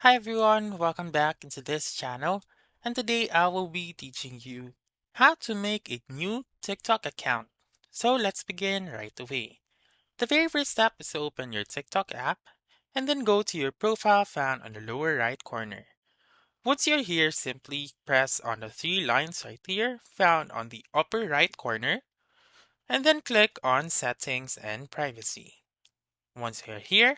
Hi everyone, welcome back into this channel, and today I will be teaching you how to make a new TikTok account. So let's begin right away. The very first step is to open your TikTok app and then go to your profile found on the lower right corner. Once you're here, simply press on the three lines right here found on the upper right corner and then click on Settings and Privacy. Once you're here,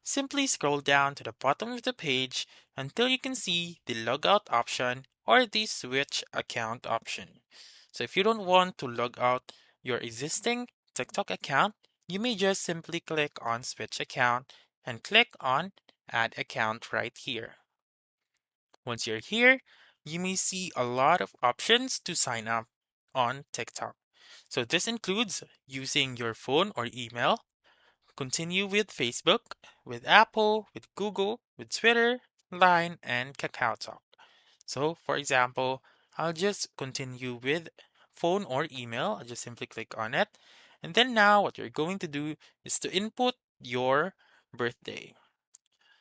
simply scroll down to the bottom of the page until you can see the logout option or the switch account option. So if you don't want to log out your existing TikTok account, you may just simply click on switch account and click on add account right here. Once you're here, you may see a lot of options to sign up on TikTok. So this includes using your phone or email, continue with Facebook, with Apple, with Google, with Twitter, Line, and KakaoTalk. So, for example, I'll just continue with phone or email. I'll just simply click on it. And then now what you're going to do is to input your birthday.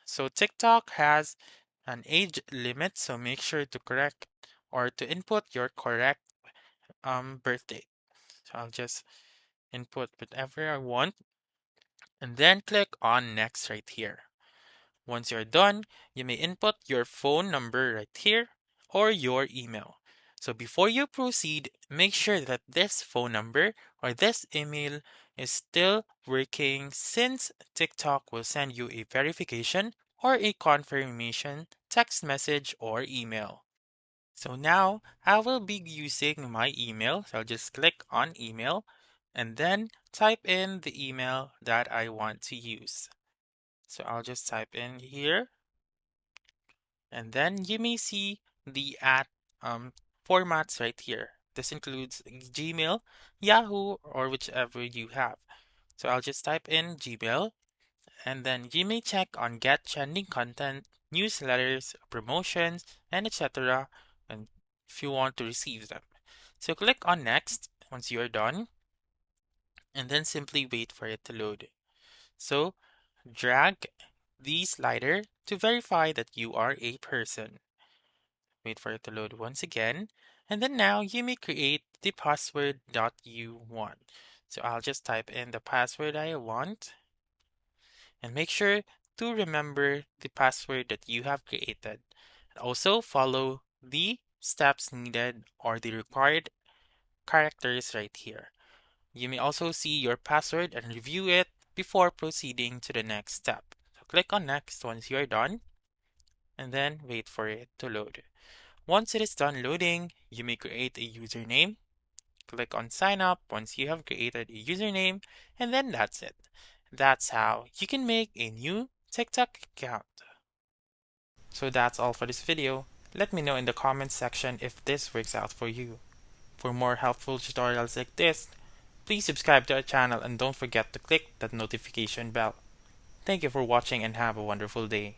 So TikTok has an age limit, so make sure to correct or to input your correct birthday. So I'll just input whatever I want and then click on next right here. Once you're done, you may input your phone number right here or your email. So before you proceed, make sure that this phone number or this email is still working since TikTok will send you a verification or a confirmation text message or email. So now I will be using my email. So I'll just click on email and then type in the email that I want to use. So I'll just type in here and then you may see the at formats right here. This includes Gmail, Yahoo, or whichever you have. So I'll just type in Gmail and then you may check on get trending content, newsletters, promotions, and etc. and if you want to receive them. So click on next once you are done and then simply wait for it to load. So drag the slider to verify that you are a person. Wait for it to load once again. And then now you may create the password that you want. So I'll just type in the password I want and make sure to remember the password that you have created. And also follow the steps needed or the required characters right here. You may also see your password and review it before proceeding to the next step. So click on next once you're done and then wait for it to load. Once it is done loading, you may create a username. Click on sign up once you have created a username, and then that's it. That's how you can make a new TikTok account. So that's all for this video. Let me know in the comments section if this works out for you. For more helpful tutorials like this, please subscribe to our channel and don't forget to click that notification bell. Thank you for watching and have a wonderful day.